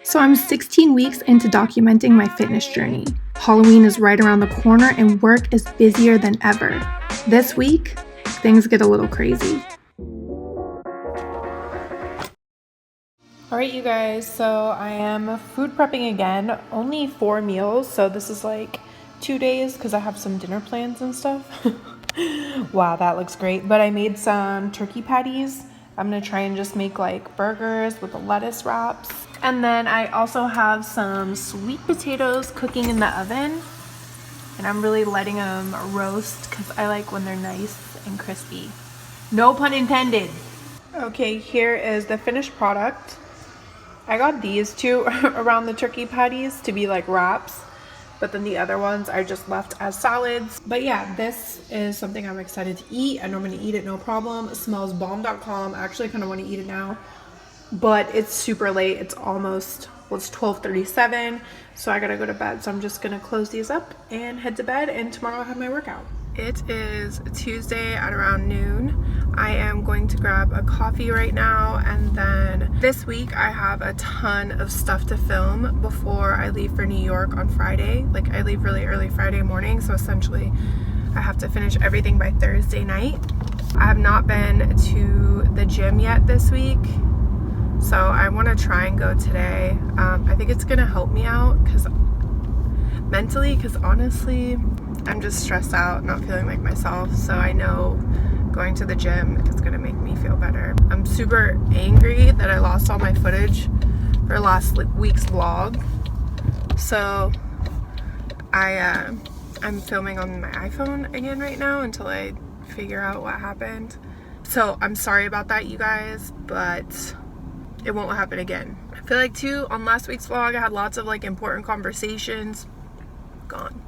So I'm 16 weeks into documenting my fitness journey. Halloween is right around the corner and work is busier than ever. This week, things get a little crazy. Alright you guys, so I am food prepping again. Only 4 meals, so this is like 2 days because I have some dinner plans and stuff. Wow, that looks great. But I made some turkey patties. I'm gonna try and just make like burgers with the lettuce wraps. And then I also have some sweet potatoes cooking in the oven. And I'm really letting them roast because I like when they're nice and crispy. No pun intended. Okay, here is the finished product. I got these two around the turkey patties to be like wraps. But then the other ones I just left as salads. But yeah, this is something I'm excited to eat. I know I'm gonna eat it no problem. It smells bomb.com. I actually kind of want to eat it now. But it's super late. It's almost, well, it's 12:37. So I gotta go to bed. So I'm just gonna close these up and head to bed. And tomorrow I'll have my workout. It is Tuesday at around noon. I am going to grab a coffee right now, and then this week I have a ton of stuff to film before I leave for New York on Friday. Like, I leave really early Friday morning, so essentially I have to finish everything by Thursday night. I have not been to the gym yet this week, so I want to try and go today. I think it's gonna help me out mentally, because honestly I'm just stressed out, not feeling like myself, so I know going to the gym is gonna make me feel better. I'm super angry that I lost all my footage for last week's vlog, so I'm filming on my iPhone again right now until I figure out what happened. So I'm sorry about that, you guys, but it won't happen again. I feel like too, on last week's vlog I had lots of like important conversations. Gone.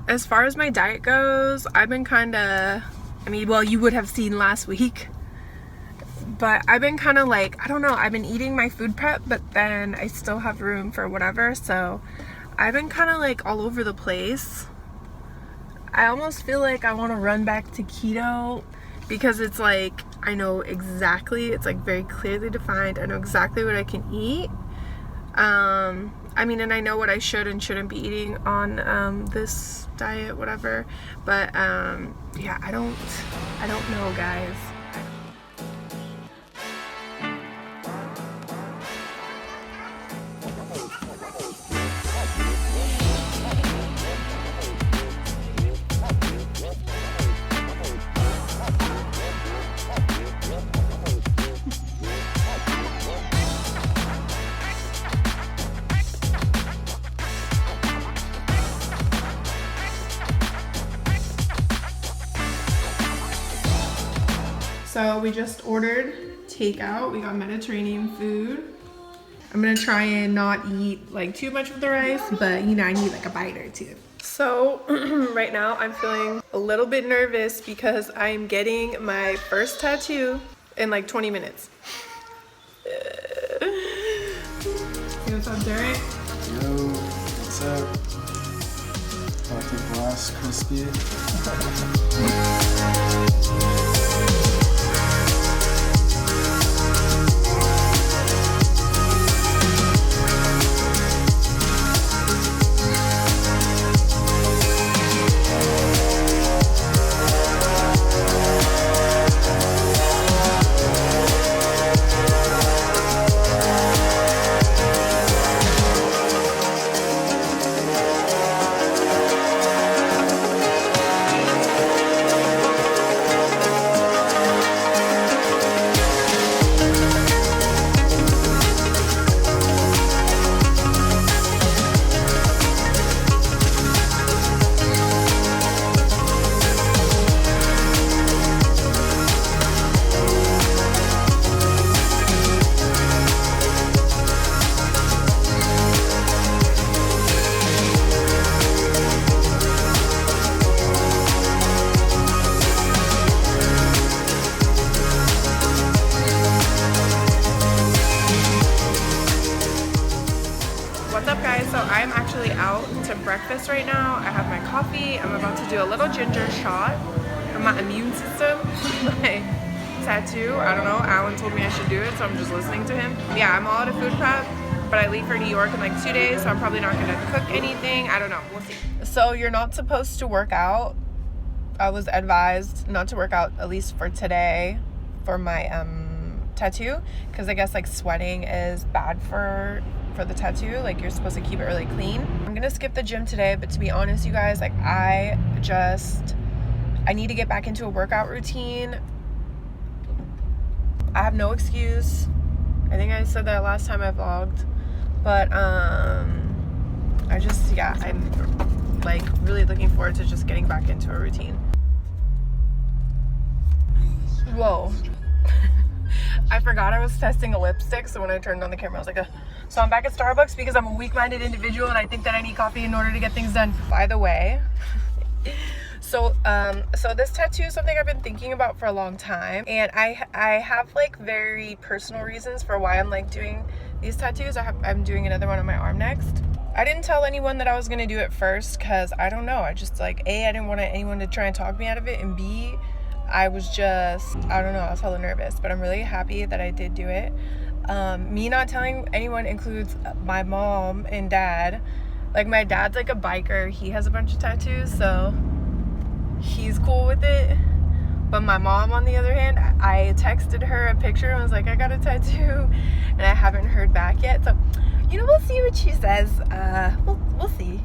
As far as my diet goes, I've been well, you would have seen last week, but I've been kind of like, I don't know, I've been eating my food prep, but then I still have room for whatever, so I've been kind of like all over the place. I almost feel like I want to run back to keto, because it's like, I know exactly, it's like very clearly defined, I know exactly what I can eat. I mean, and I know what I should and shouldn't be eating on this diet, whatever. But yeah, I don't know, guys. So we just ordered takeout. We got Mediterranean food. I'm gonna try and not eat like too much of the rice, but you know, I need like a bite or two. So right now I'm feeling a little bit nervous because I'm getting my first tattoo in like 20 minutes. Hey, what's up, Derek? Yo, what's up? Dr. Boss, Chrisspy. breakfast right now. I have my coffee. I'm about to do a little ginger shot for my immune system. My tattoo. I don't know, Alan told me I should do it, so I'm just listening to him. Yeah, I'm all out of food prep, but I leave for New York in like 2 days, so I'm probably not gonna cook anything. I don't know, we'll see. So you're not supposed to work out. I was advised not to work out, at least for today, for my tattoo, because I guess like sweating is bad for the tattoo. Like you're supposed to keep it really clean. I'm gonna skip the gym today, but to be honest, you guys, like I need to get back into a workout routine. I have no excuse. I think I said that last time I vlogged, but I'm like really looking forward to just getting back into a routine. Whoa. I forgot I was testing a lipstick, so when I turned on the camera, I was like, so I'm back at Starbucks because I'm a weak-minded individual and I think that I need coffee in order to get things done. By the way, so this tattoo is something I've been thinking about for a long time, and I have like very personal reasons for why I'm like doing these tattoos. I'm doing another one on my arm next. I didn't tell anyone that I was gonna do it first because I don't know. I just like I didn't want anyone to try and talk me out of it, and B, I was just, I don't know, I was hella nervous, but I'm really happy that I did do it. Me not telling anyone includes my mom and dad. Like my dad's like a biker. He has a bunch of tattoos, so he's cool with it. But my mom, on the other hand, I texted her a picture and was like, I got a tattoo, and I haven't heard back yet. So, you know, we'll see what she says. We'll see.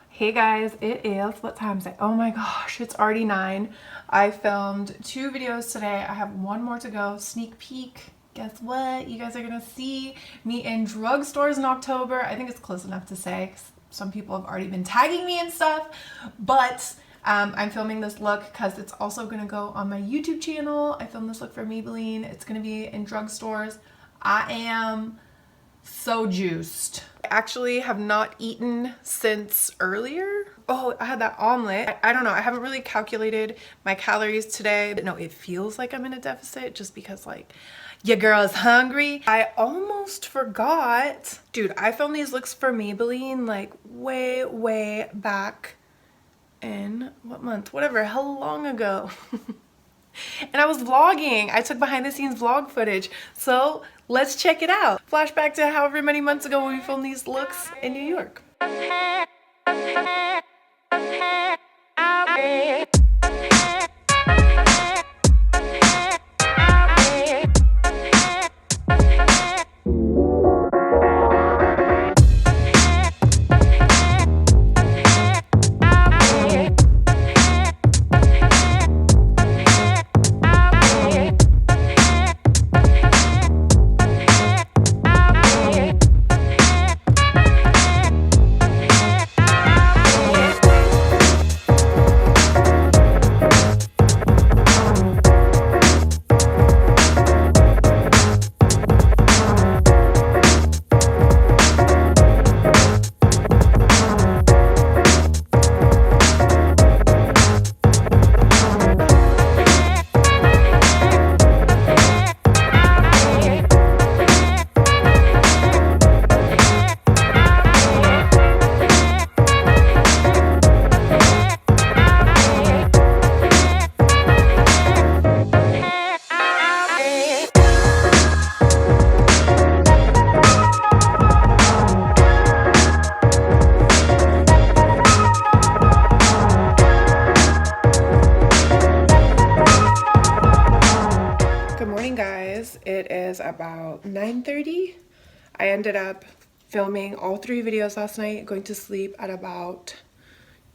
Hey guys, it is, what time is it? Oh my gosh, it's already 9. I filmed 2 videos today. I have 1 more to go. Sneak peek. Guess what? You guys are gonna see me in drugstores in October. I think it's close enough to say, 'cause some people have already been tagging me and stuff, but I'm filming this look because it's also gonna go on my YouTube channel. I filmed this look for Maybelline. It's gonna be in drugstores. I am so juiced. I actually have not eaten since earlier. Oh, I had that omelet. I don't know. I haven't really calculated my calories today. But no, it feels like I'm in a deficit just because like your girl is hungry. I almost forgot. Dude, I filmed these looks for Maybelline like way back in what month? Whatever, how long ago. And I was vlogging. I took behind the scenes vlog footage. So let's check it out. Flashback to however many months ago when we filmed these looks in New York. It is about 9:30. I ended up filming all 3 videos last night, going to sleep at about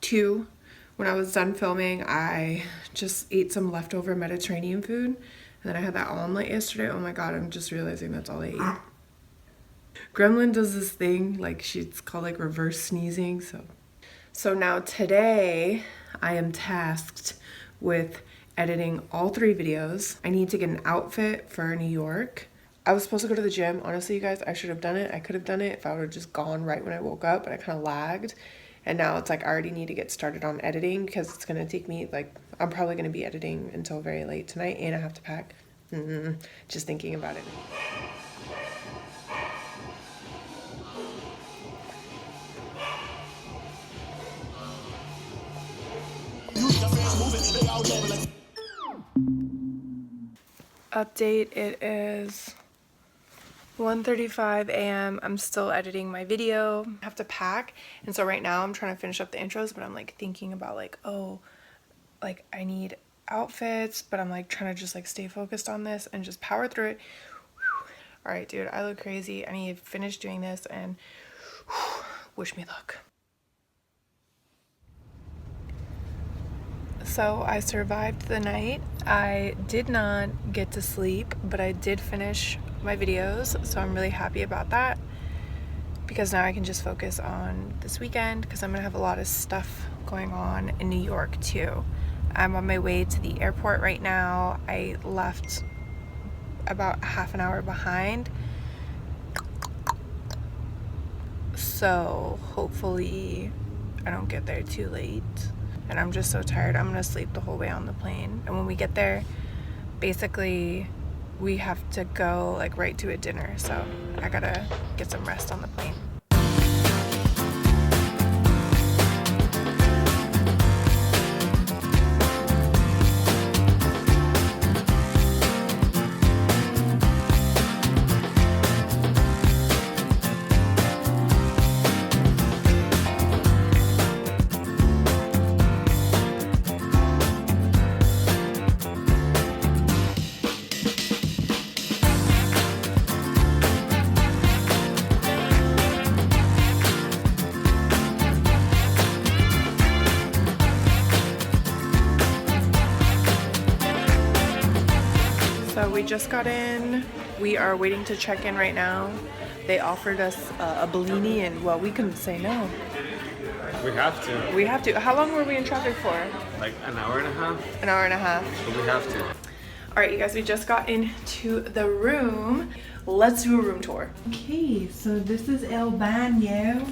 2. When I was done filming, I just ate some leftover Mediterranean food, and then I had that omelet yesterday. Oh my god, I'm just realizing that's all I ate. Gremlin does this thing, like it's called like reverse sneezing, so now today I am tasked with editing all 3 videos. I need to get an outfit for New York. I was supposed to go to the gym. Honestly, you guys, I should have done it. I could have done it if I would have just gone right when I woke up, but I kind of lagged. And now it's like I already need to get started on editing because it's going to take me, like, I'm probably going to be editing until very late tonight, and I have to pack. Just thinking about it. Update, it is 1:35 a.m. I'm still editing my video. I have to pack, and so right now I'm trying to finish up the intros, but I'm like thinking about like, oh, like I need outfits, but I'm like trying to just like stay focused on this and just power through it. All right, dude, I look crazy. I need to finish doing this and wish me luck. So I survived the night. I did not get to sleep, but I did finish my videos, so I'm really happy about that because now I can just focus on this weekend because I'm gonna have a lot of stuff going on in New York too. I'm on my way to the airport right now. I left about half an hour behind, so hopefully I don't get there too late. And I'm just so tired. I'm gonna sleep the whole way on the plane. And when we get there, basically we have to go like right to a dinner. So I gotta get some rest on the plane. So we just got in. We are waiting to check in right now. They offered us a Bellini, and well, we couldn't say no. We have to. We have to. How long were we in traffic for? Like an hour and a half. An hour and a half. But we have to. All right, you guys, we just got into the room. Let's do a room tour. Okay, so this is El Baño.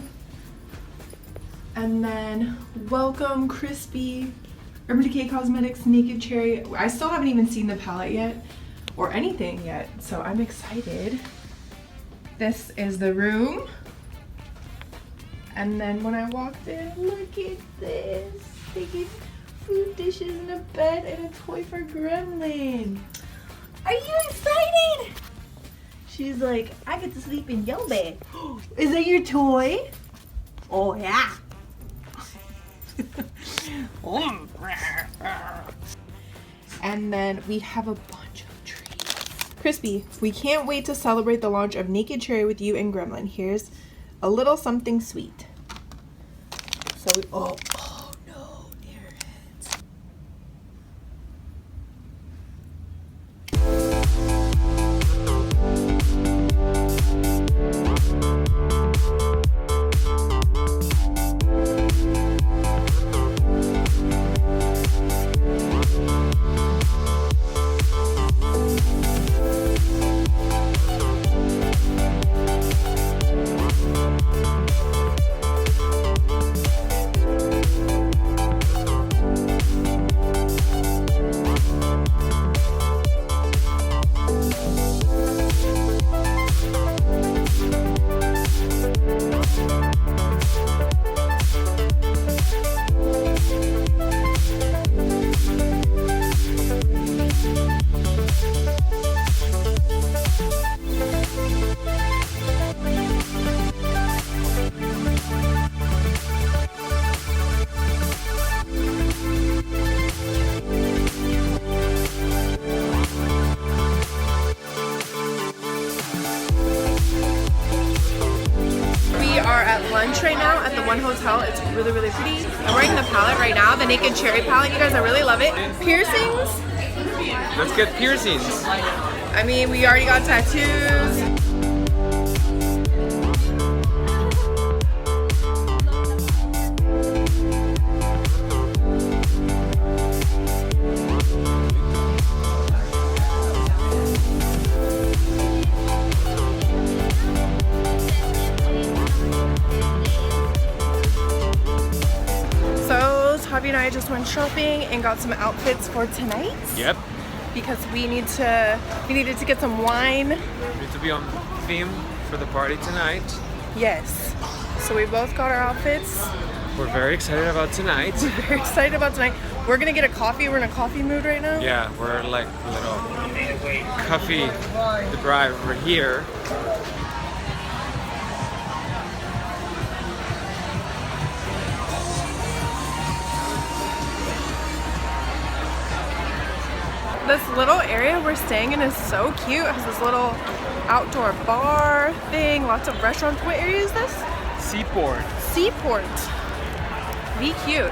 And then welcome Chrisspy, Urban Decay Cosmetics Naked Cherry. I still haven't even seen the palette yet or anything yet, so I'm excited. This is the room. And then when I walked in, look at this. They get food dishes and a bed and a toy for Gremlin. Are you excited? She's like, I get to sleep in your bed. Is that your toy? Oh yeah. And then we have a bunch of treats. Chrisspy, we can't wait to celebrate the launch of Naked Cherry with you and Gremlin. Here's a little something sweet. So we, oh no, Airheads. Lunch right now at the one hotel. It's really, really pretty. I'm wearing the palette right now, the Naked Cherry palette. You guys, I really love it. Piercings. Let's get piercings. I mean, we already got tattoos. Javi and I just went shopping and got some outfits for tonight. Yep. Because we needed to get some wine. We need to be on theme for the party tonight. Yes. So we both got our outfits. We're very excited about tonight. We're very excited about tonight. We're gonna get a coffee. We're in a coffee mood right now. Yeah, we're like a little coffee deprived over here. This little area we're staying in is so cute. It has this little outdoor bar thing, lots of restaurants. What area is this? Seaport. Seaport. Be cute.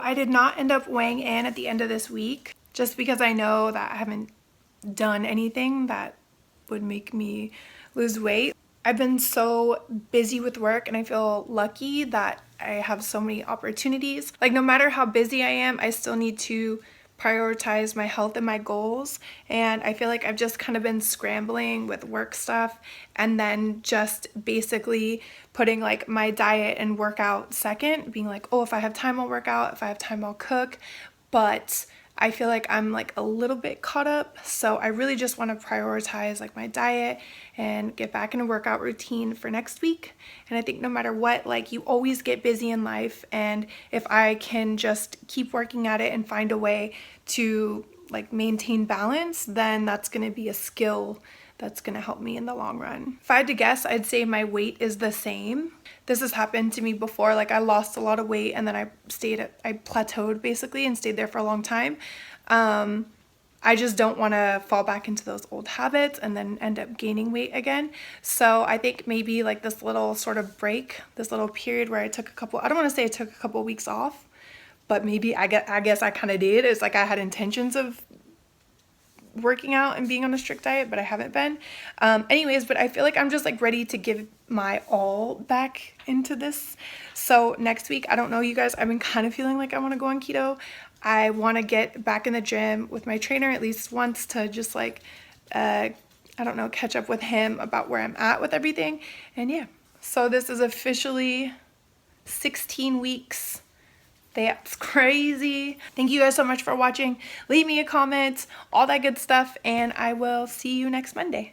I did not end up weighing in at the end of this week just because I know that I haven't done anything that would make me lose weight. I've been so busy with work and I feel lucky that I have so many opportunities. Like no matter how busy I am, I still need to prioritize my health and my goals, and I feel like I've just kind of been scrambling with work stuff and then just basically putting like my diet and workout second, being like, oh, if I have time I'll work out, if I have time I'll cook, but I feel like I'm like a little bit caught up, so I really just want to prioritize like my diet and get back in a workout routine for next week. And I think no matter what, like you always get busy in life, and if I can just keep working at it and find a way to like maintain balance, then that's going to be a skill that's going to help me in the long run. If I had to guess, I'd say my weight is the same. This has happened to me before. Like I lost a lot of weight and then I plateaued basically and stayed there for a long time. I just don't want to fall back into those old habits and then end up gaining weight again. So I think maybe like this little sort of break, this little period where I took I don't want to say I took a couple weeks off, but maybe I guess I kind of did. It's like I had intentions of working out and being on a strict diet, but I haven't been. Anyways, but I feel like I'm just like ready to give my all back into this. So next week, I don't know, you guys, I've been kind of feeling like I want to go on keto. I want to get back in the gym with my trainer at least once to just like, I don't know, catch up with him about where I'm at with everything. And yeah, so this is officially 16 weeks. That's crazy. Thank you guys so much for watching. Leave me a comment, all that good stuff, and I will see you next Monday.